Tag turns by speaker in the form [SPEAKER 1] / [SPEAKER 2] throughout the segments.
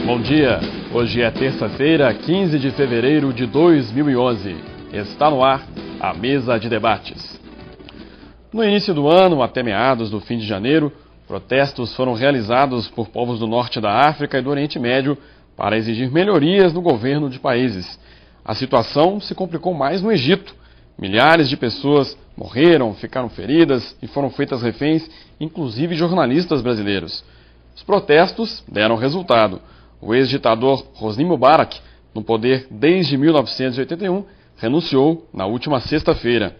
[SPEAKER 1] Bom dia, hoje é terça-feira, 15 de fevereiro de 2011. Está no ar a Mesa de Debates. No início do ano, até meados do fim de janeiro, protestos foram realizados por povos do norte da África e do Oriente Médio para exigir melhorias no governo de países. A situação se complicou mais no Egito. Milhares de pessoas morreram, ficaram feridas e foram feitas reféns, inclusive jornalistas brasileiros. Os protestos deram resultado. O ex-ditador Hosni Mubarak, no poder desde 1981, renunciou na última sexta-feira.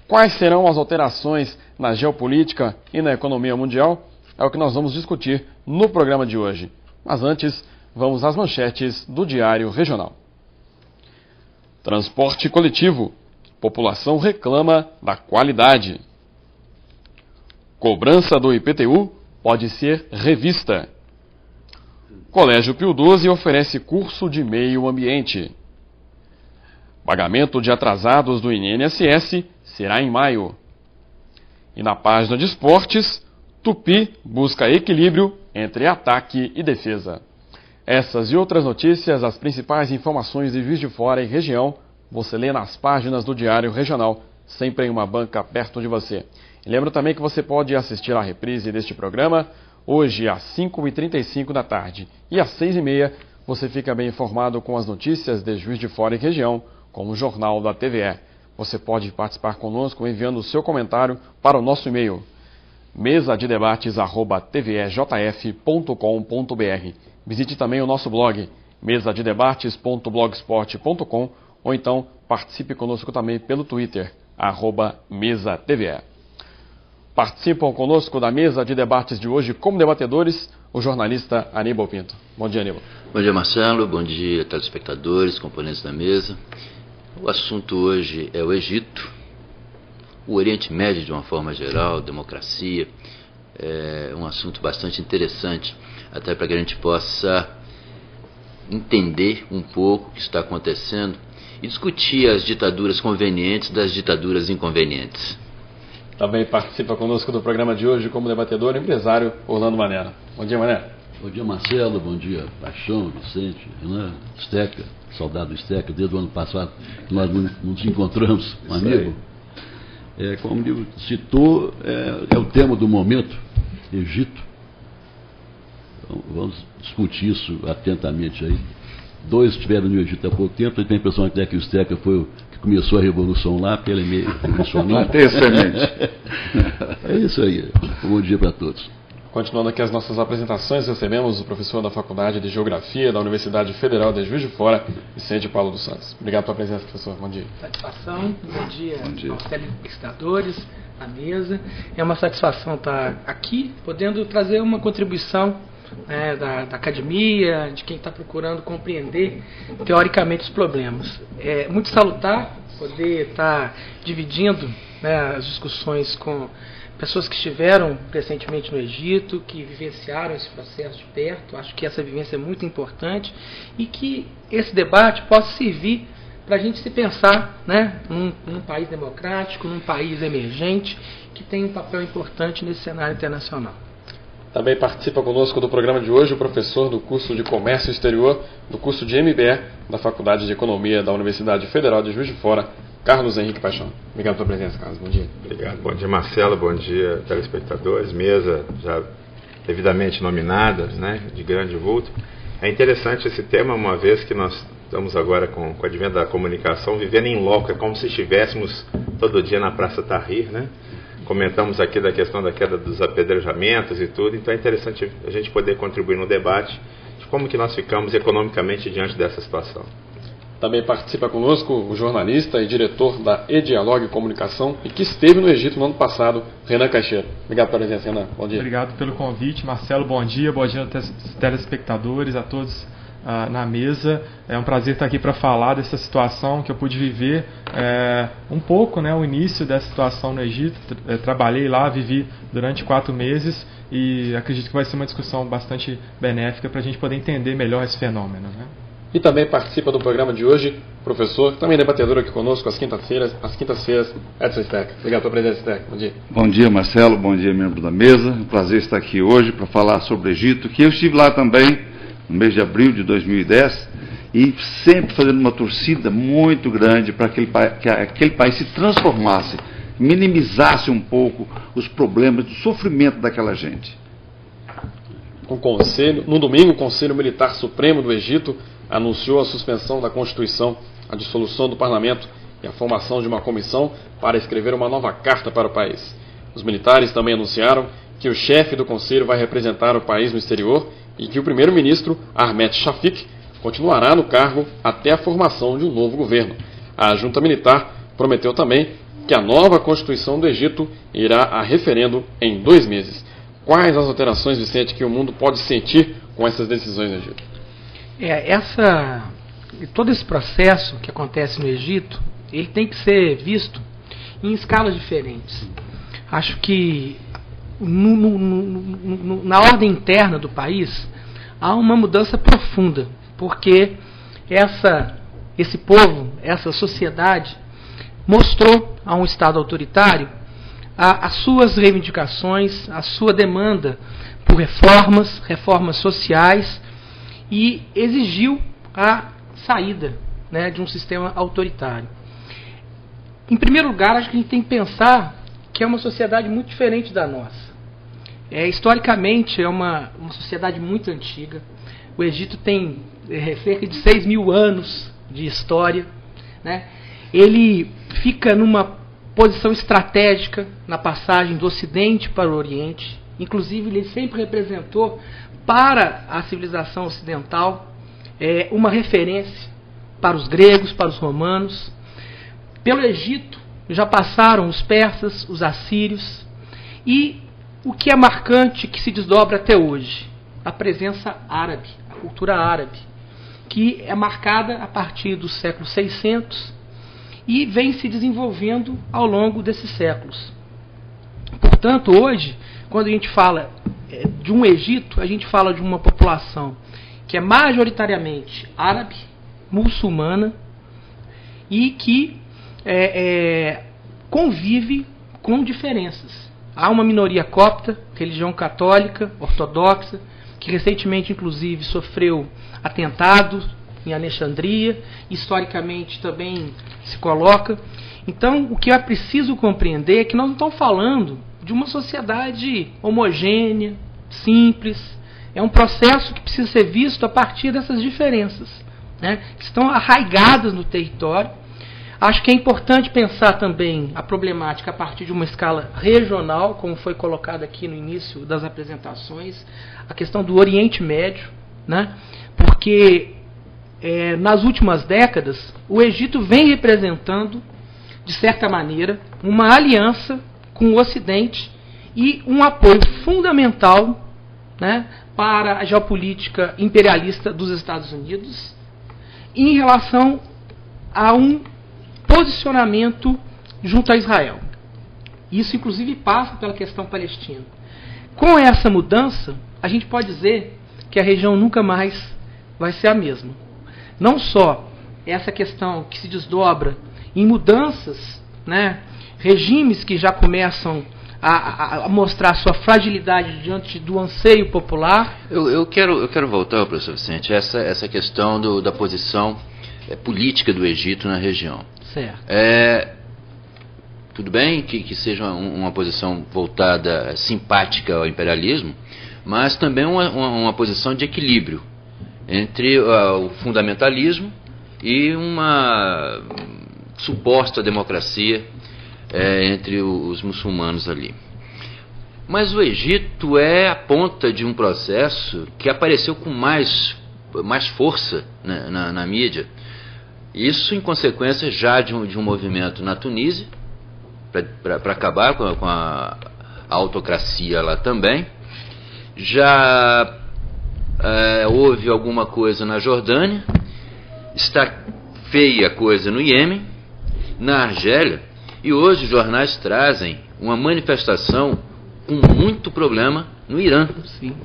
[SPEAKER 1] Quais serão as alterações na geopolítica e na economia mundial? É o que nós vamos discutir no programa de hoje. Mas antes, vamos às manchetes do Diário Regional. Transporte coletivo. População reclama da qualidade. Cobrança do IPTU pode ser revista. Colégio Pio XII oferece curso de meio ambiente. Pagamento de atrasados do INSS será em maio. E na página de esportes, Tupi busca equilíbrio entre ataque e defesa. Essas e outras notícias, as principais informações de Juiz de Fora e região, você lê nas páginas do Diário Regional, sempre em uma banca perto de você. E lembro também que você pode assistir à reprise deste programa hoje às 5h35 da tarde. E às 6h30 você fica bem informado com as notícias de Juiz de Fora e região, como o Jornal da TVE. Você pode participar conosco enviando o seu comentário para o nosso e-mail, mesadedebates@tvejf.com.br. Visite também o nosso blog, mesadedebates.blogspot.com, ou então participe conosco também pelo Twitter, @mesaTVE. Participam conosco da mesa de debates de hoje como debatedores o jornalista Aníbal Pinto. Bom dia, Aníbal.
[SPEAKER 2] Bom dia, Marcelo. Bom dia, telespectadores, componentes da mesa. O assunto hoje é o Egito, o Oriente Médio de uma forma geral, democracia. É um assunto bastante interessante, até para que a gente possa entender um pouco o que está acontecendo e discutir as ditaduras convenientes das ditaduras inconvenientes.
[SPEAKER 1] Também participa conosco do programa de hoje como debatedor empresário Orlando Manera. Bom dia, Manera.
[SPEAKER 3] Bom dia, Marcelo. Bom dia, Paixão, Vicente, Renan, Steca, saudade do Steca, desde o ano passado que nós não nos encontramos, um amigo. Como ele citou, é o tema do momento, Egito. Então, vamos discutir isso atentamente aí. Dois estiveram no Egito há pouco tempo, eu tenho a impressão até que o Steca foi o que começou a revolução lá, porque ele é meio revolucionário.
[SPEAKER 4] Até semente.
[SPEAKER 3] É isso aí. Bom dia para todos.
[SPEAKER 1] Continuando aqui as nossas apresentações, recebemos o professor da Faculdade de Geografia da Universidade Federal de Juiz de Fora, Vicente Paulo dos Santos. Obrigado pela presença, professor. Bom dia.
[SPEAKER 5] Satisfação. Bom dia aos telespectadores, à mesa. É uma satisfação estar aqui, podendo trazer uma contribuição da academia, de quem está procurando compreender teoricamente os problemas. É muito salutar poder estar dividindo as discussões com pessoas que estiveram recentemente no Egito, que vivenciaram esse processo de perto. Acho que essa vivência é muito importante e que esse debate possa servir para a gente se pensar num país democrático, num país emergente, que tem um papel importante nesse cenário internacional.
[SPEAKER 1] Também participa conosco do programa de hoje o professor do curso de Comércio Exterior, do curso de MBE, da Faculdade de Economia da Universidade Federal de Juiz de Fora, Carlos Henrique Paixão. Obrigado pela presença, Carlos. Bom dia.
[SPEAKER 4] Obrigado. Bom dia, Marcelo. Bom dia, telespectadores. Mesa já devidamente nominadas, de grande vulto. É interessante esse tema, uma vez que nós estamos agora com o advento da comunicação, vivendo em loco. É como se estivéssemos todo dia na Praça Tahrir, Comentamos aqui da questão da queda dos apedrejamentos e tudo, então é interessante a gente poder contribuir no debate de como que nós ficamos economicamente diante dessa situação.
[SPEAKER 1] Também participa conosco o jornalista e diretor da E-Dialogue Comunicação e que esteve no Egito no ano passado, Renan Caixeira. Obrigado pela presença, Renan. Bom dia.
[SPEAKER 6] Obrigado pelo convite, Marcelo. Bom dia aos telespectadores, a todos na mesa. É um prazer estar aqui para falar dessa situação que eu pude viver um pouco, o início dessa situação no Egito. Trabalhei lá, vivi durante 4 meses e acredito que vai ser uma discussão bastante benéfica para a gente poder entender melhor esse fenômeno.
[SPEAKER 1] E também participa do programa de hoje, professor, também debatedor aqui conosco às quintas-feiras, Edson Steck. Obrigado pela presença, Steck. Bom dia.
[SPEAKER 7] Bom dia, Marcelo. Bom dia, membro da mesa. É um prazer estar aqui hoje para falar sobre o Egito, que eu estive lá também no mês de abril de 2010, e sempre fazendo uma torcida muito grande para que aquele país se transformasse, minimizasse um pouco os problemas do sofrimento daquela gente.
[SPEAKER 1] No domingo, o Conselho Militar Supremo do Egito anunciou a suspensão da Constituição, a dissolução do Parlamento e a formação de uma comissão para escrever uma nova carta para o país. Os militares também anunciaram que o chefe do Conselho vai representar o país no exterior e que o primeiro-ministro, Ahmed Shafik, continuará no cargo até a formação de um novo governo. A junta militar prometeu também que a nova Constituição do Egito irá a referendo em 2 meses. Quais as alterações, Vicente, que o mundo pode sentir com essas decisões no Egito?
[SPEAKER 5] Todo esse processo que acontece no Egito, ele tem que ser visto em escalas diferentes. Acho que na ordem interna do país há uma mudança profunda, porque esse povo, essa sociedade, mostrou a um Estado autoritário as suas reivindicações, a sua demanda por reformas sociais, e exigiu a saída, né, de um sistema autoritário. Em primeiro lugar, acho que a gente tem que pensar que é uma sociedade muito diferente da nossa. Historicamente, é uma sociedade muito antiga. O Egito tem cerca de 6.000 anos de história, né? Ele fica numa posição estratégica na passagem do Ocidente para o Oriente. Inclusive, ele sempre representou para a civilização ocidental uma referência para os gregos, para os romanos. Pelo Egito já passaram os persas, os assírios, e o que é marcante, que se desdobra até hoje, a presença árabe, a cultura árabe, que é marcada a partir do século 600 e vem se desenvolvendo ao longo desses séculos. Portanto, hoje, quando a gente fala de um Egito, a gente fala de uma população que é majoritariamente árabe, muçulmana, e que convive com diferenças. Há uma minoria copta, religião católica, ortodoxa, que recentemente, inclusive, sofreu atentados em Alexandria, historicamente também se coloca. Então, o que é preciso compreender é que nós não estamos falando de uma sociedade homogênea, simples. É um processo que precisa ser visto a partir dessas diferenças, né, que estão arraigadas no território. Acho que é importante pensar também a problemática a partir de uma escala regional, como foi colocado aqui no início das apresentações, a questão do Oriente Médio, né? Porque nas últimas décadas o Egito vem representando, de certa maneira, uma aliança com o Ocidente e um apoio fundamental, né, para a geopolítica imperialista dos Estados Unidos em relação a um posicionamento junto a Israel. Isso, inclusive, passa pela questão palestina. Com essa mudança, a gente pode dizer que a região nunca mais vai ser a mesma. Não só essa questão que se desdobra em mudanças, né, regimes que já começam a mostrar sua fragilidade diante do anseio popular.
[SPEAKER 2] Eu quero voltar, professor Vicente, essa questão da posição política do Egito na região.
[SPEAKER 5] Certo.
[SPEAKER 2] Tudo bem que seja uma posição voltada, simpática ao imperialismo, mas também uma posição de equilíbrio entre o fundamentalismo e uma suposta democracia entre os muçulmanos ali. Mas o Egito é a ponta de um processo que apareceu com mais força na mídia. Isso em consequência já de um movimento na Tunísia, para acabar com a autocracia lá também. Já houve alguma coisa na Jordânia, está feia a coisa no Iêmen, na Argélia, e hoje os jornais trazem uma manifestação com muito problema no Irã.
[SPEAKER 5] Sim.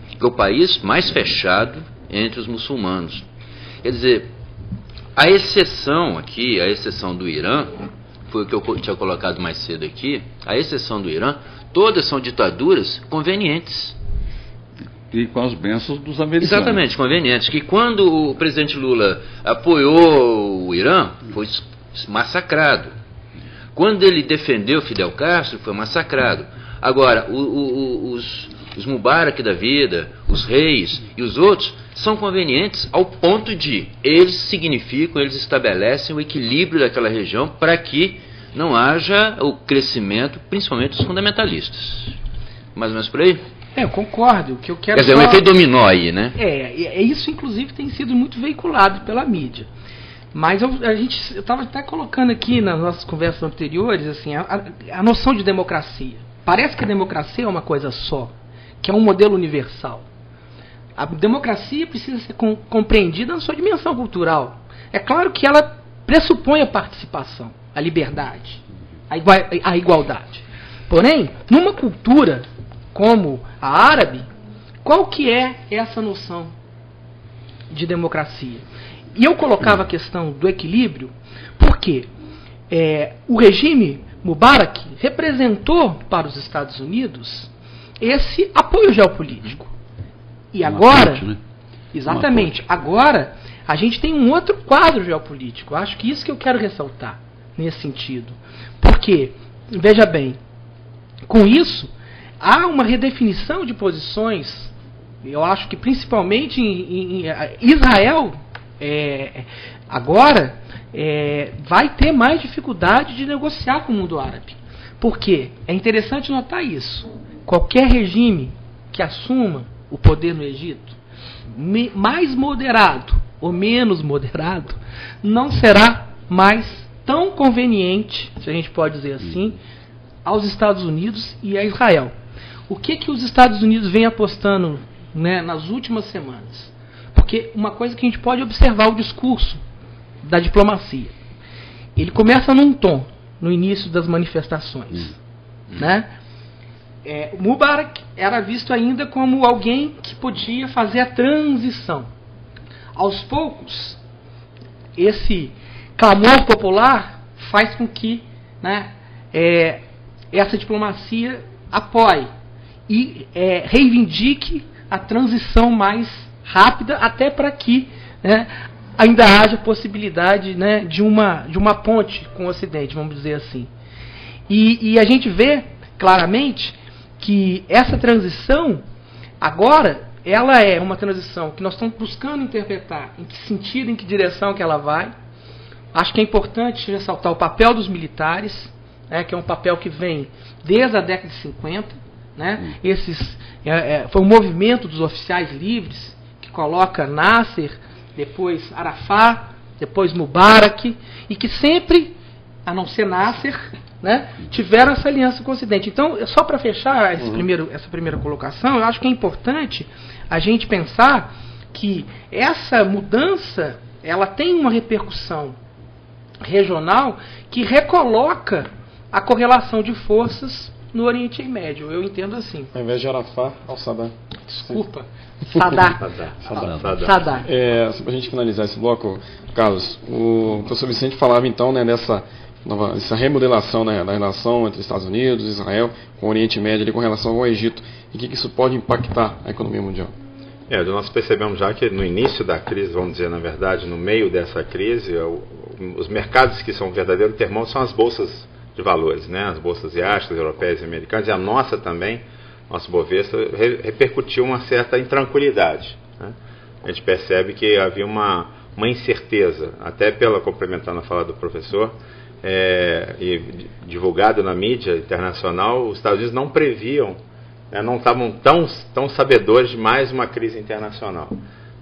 [SPEAKER 2] Que é o país mais fechado entre os muçulmanos. Quer dizer, a exceção aqui, a exceção do Irã, foi o que eu tinha colocado mais cedo aqui, a exceção do Irã, todas são ditaduras convenientes.
[SPEAKER 7] E com as bênçãos dos americanos.
[SPEAKER 2] Exatamente, convenientes. Que quando o presidente Lula apoiou o Irã, foi massacrado. Quando ele defendeu Fidel Castro, foi massacrado. Agora, os Mubarak da vida, os reis e os outros são convenientes ao ponto de eles significam, eles estabelecem o equilíbrio daquela região para que não haja o crescimento, principalmente dos fundamentalistas. Mais ou menos por aí?
[SPEAKER 5] Eu concordo. O que eu quero
[SPEAKER 2] Quer dizer, um efeito dominó aí, né?
[SPEAKER 5] Isso inclusive tem sido muito veiculado pela mídia. Mas eu estava até colocando aqui nas nossas conversas anteriores assim, a noção de democracia. Parece que a democracia é uma coisa só, que é um modelo universal. A democracia precisa ser compreendida na sua dimensão cultural. É claro que ela pressupõe a participação, a liberdade, a igualdade. Porém, numa cultura como a árabe, qual que é essa noção de democracia? E eu colocava a questão do equilíbrio porque o regime Mubarak representou para os Estados Unidos esse apoio geopolítico. E agora,
[SPEAKER 3] ponte, né?
[SPEAKER 5] Exatamente, agora a gente tem um outro quadro geopolítico. Acho que isso que eu quero ressaltar nesse sentido. Porque, veja bem, com isso há uma redefinição de posições. Eu acho que principalmente em Israel agora vai ter mais dificuldade de negociar com o mundo árabe. Por quê? É interessante notar isso. Qualquer regime que assuma o poder no Egito, mais moderado ou menos moderado, não será mais tão conveniente, se a gente pode dizer assim, aos Estados Unidos e a Israel. O que os Estados Unidos vem apostando, né, nas últimas semanas? Porque uma coisa que a gente pode observar o discurso da diplomacia. Ele começa num tom, no início das manifestações. Né? Mubarak era visto ainda como alguém que podia fazer a transição. Aos poucos, esse clamor popular faz com que, né, essa diplomacia apoie e reivindique a transição mais rápida, até para que, né, ainda haja possibilidade, né, de uma ponte com o Ocidente, vamos dizer assim. E a gente vê claramente que essa transição, agora, ela é uma transição que nós estamos buscando interpretar em que sentido, em que direção que ela vai. Acho que é importante ressaltar o papel dos militares, né, que é um papel que vem desde a década de 50. Né? Foi um movimento dos oficiais livres que coloca Nasser, depois Arafat, depois Mubarak, e que sempre, a não ser Nasser, né, tiveram essa aliança com o Ocidente. Então, só para fechar essa primeira colocação, eu acho que é importante a gente pensar que essa mudança ela tem uma repercussão regional que recoloca a correlação de forças no Oriente Médio. Eu entendo assim.
[SPEAKER 1] Ao invés de Arafat, al-Saddam.
[SPEAKER 5] Desculpa. Saddam.
[SPEAKER 1] Para a gente finalizar esse bloco, Carlos, o professor Vicente falava então, né, essa remodelação, né, da relação entre Estados Unidos, Israel, com o Oriente Médio, ali, com relação ao Egito, e que isso pode impactar a economia mundial.
[SPEAKER 4] Nós percebemos já que no início da crise, vamos dizer, na verdade, no meio dessa crise, os mercados que são o verdadeiro termômetro são as bolsas de valores, né? As bolsas asiáticas, europeias e americanas, e a nossa também, nosso Bovespa, repercutiu uma certa intranquilidade. Né? A gente percebe que havia uma incerteza, até complementando a fala do professor, e divulgado na mídia internacional, os Estados Unidos não previam, não estavam tão sabedores de mais uma crise internacional.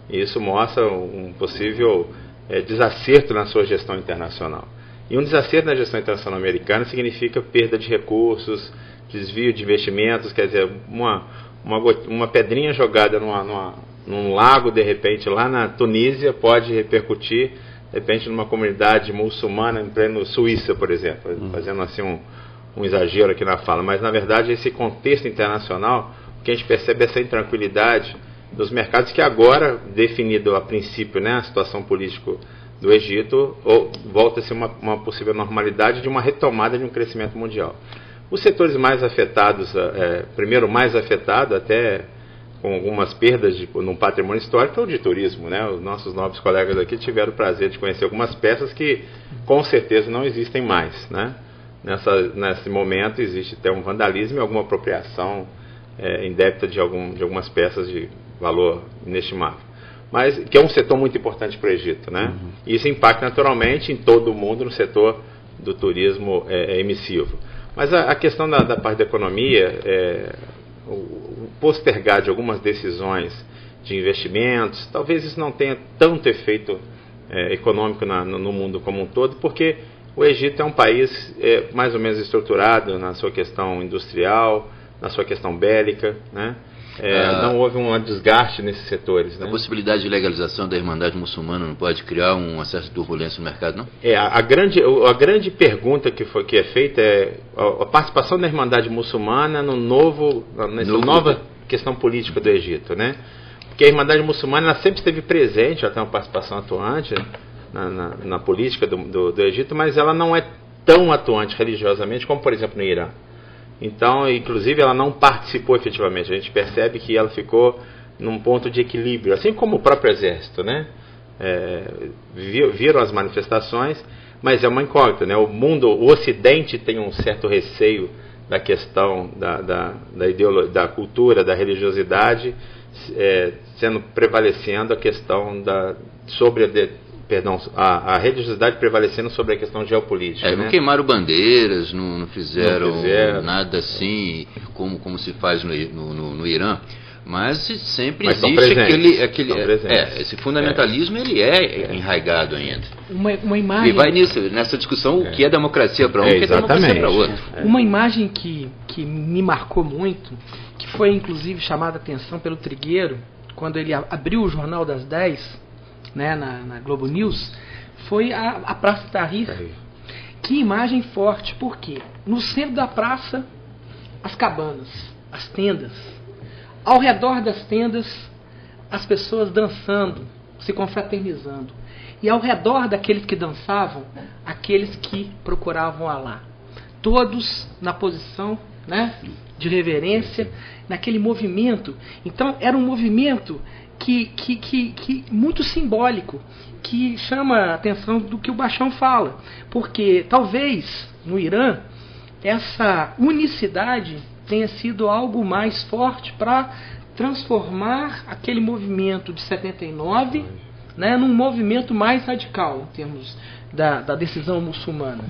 [SPEAKER 4] E isso mostra um possível desacerto na sua gestão internacional. E um desacerto na gestão internacional americana significa perda de recursos, desvio de investimentos, quer dizer, uma pedrinha jogada num lago, de repente, lá na Tunísia, pode repercutir, de repente, numa comunidade muçulmana em pleno Suíça, por exemplo, fazendo assim um exagero aqui na fala. Mas, na verdade, esse contexto internacional, o que a gente percebe é essa intranquilidade dos mercados, que agora, definido a princípio, né, a situação política do Egito, volta a ser uma possível normalidade de uma retomada de um crescimento mundial. Os setores mais afetados, primeiro mais afetado, até com algumas perdas num patrimônio histórico, ou de turismo, né? Os nossos nobres colegas aqui tiveram o prazer de conhecer algumas peças que com certeza não existem mais, né? Nesse momento existe até um vandalismo e alguma apropriação indébita de algumas peças de valor inestimável. Mas que é um setor muito importante para o Egito, né? E isso impacta naturalmente em todo o mundo no setor do turismo emissivo. Mas a questão da parte da economia, o postergar de algumas decisões de investimentos, talvez isso não tenha tanto efeito econômico no mundo como um todo, porque o Egito é um país mais ou menos estruturado na sua questão industrial, na sua questão bélica, né? Não houve um desgaste nesses setores, né?
[SPEAKER 2] A possibilidade de legalização da Irmandade Muçulmana não pode criar um excesso de turbulência no mercado, não?
[SPEAKER 4] A grande pergunta que é feita é a participação da Irmandade Muçulmana nessa nova questão política do Egito, né? Porque a Irmandade Muçulmana ela sempre esteve presente, ela tem uma participação atuante na política do Egito, mas ela não é tão atuante religiosamente como, por exemplo, no Irã. Então, inclusive, ela não participou efetivamente. A gente percebe que ela ficou num ponto de equilíbrio, assim como o próprio exército, né? Viram as manifestações, mas é uma incógnita, né? O Ocidente tem um certo receio da questão da cultura, da religiosidade, prevalecendo a questão a religiosidade prevalecendo sobre a questão geopolítica.
[SPEAKER 2] Não queimaram bandeiras, não fizeram nada assim como se faz no Irã, mas sempre existe esse fundamentalismo, ele é enraizado ainda.
[SPEAKER 5] Uma imagem...
[SPEAKER 2] E vai nessa discussão o que é democracia para um, o que é democracia para outro.
[SPEAKER 5] Uma imagem que me marcou muito, que foi inclusive chamada a atenção pelo Trigueiro, quando ele abriu o Jornal das 10, né, na Globo News, foi a Praça Tahrir. Que imagem forte, porque no centro da praça, as cabanas, as tendas. Ao redor das tendas, as pessoas dançando, se confraternizando. E ao redor daqueles que dançavam, aqueles que procuravam Alá. Todos na posição, né, de reverência, naquele movimento. Então, era um movimento que muito simbólico, que chama a atenção do que o Baixão fala, porque talvez no Irã essa unicidade tenha sido algo mais forte para transformar aquele movimento de 79, né, num movimento mais radical em termos da decisão muçulmana.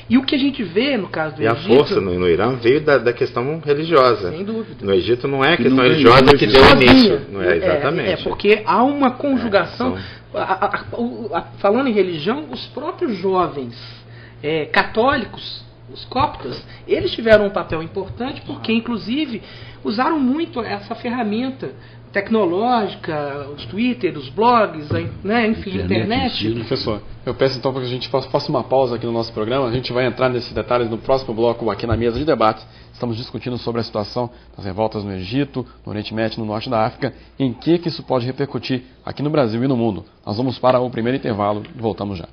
[SPEAKER 5] E o que a gente vê no caso do Egito...
[SPEAKER 4] E a força no Irã veio da questão religiosa.
[SPEAKER 5] Sem dúvida.
[SPEAKER 4] No Egito não é a questão religiosa que deu início. Não é, exatamente.
[SPEAKER 5] Porque há uma conjugação... Falando em religião, os próprios jovens católicos, os coptas, eles tiveram um papel importante porque, inclusive, usaram muito essa ferramenta tecnológica, os Twitter, os blogs, né, enfim, internet.
[SPEAKER 1] Professor, eu peço então para que a gente faça uma pausa aqui no nosso programa. A gente vai entrar nesses detalhes no próximo bloco aqui na mesa de debate. Estamos discutindo sobre a situação das revoltas no Egito, no Oriente Médio, no Norte da África, e em que isso pode repercutir aqui no Brasil e no mundo. Nós vamos para o primeiro intervalo e voltamos já.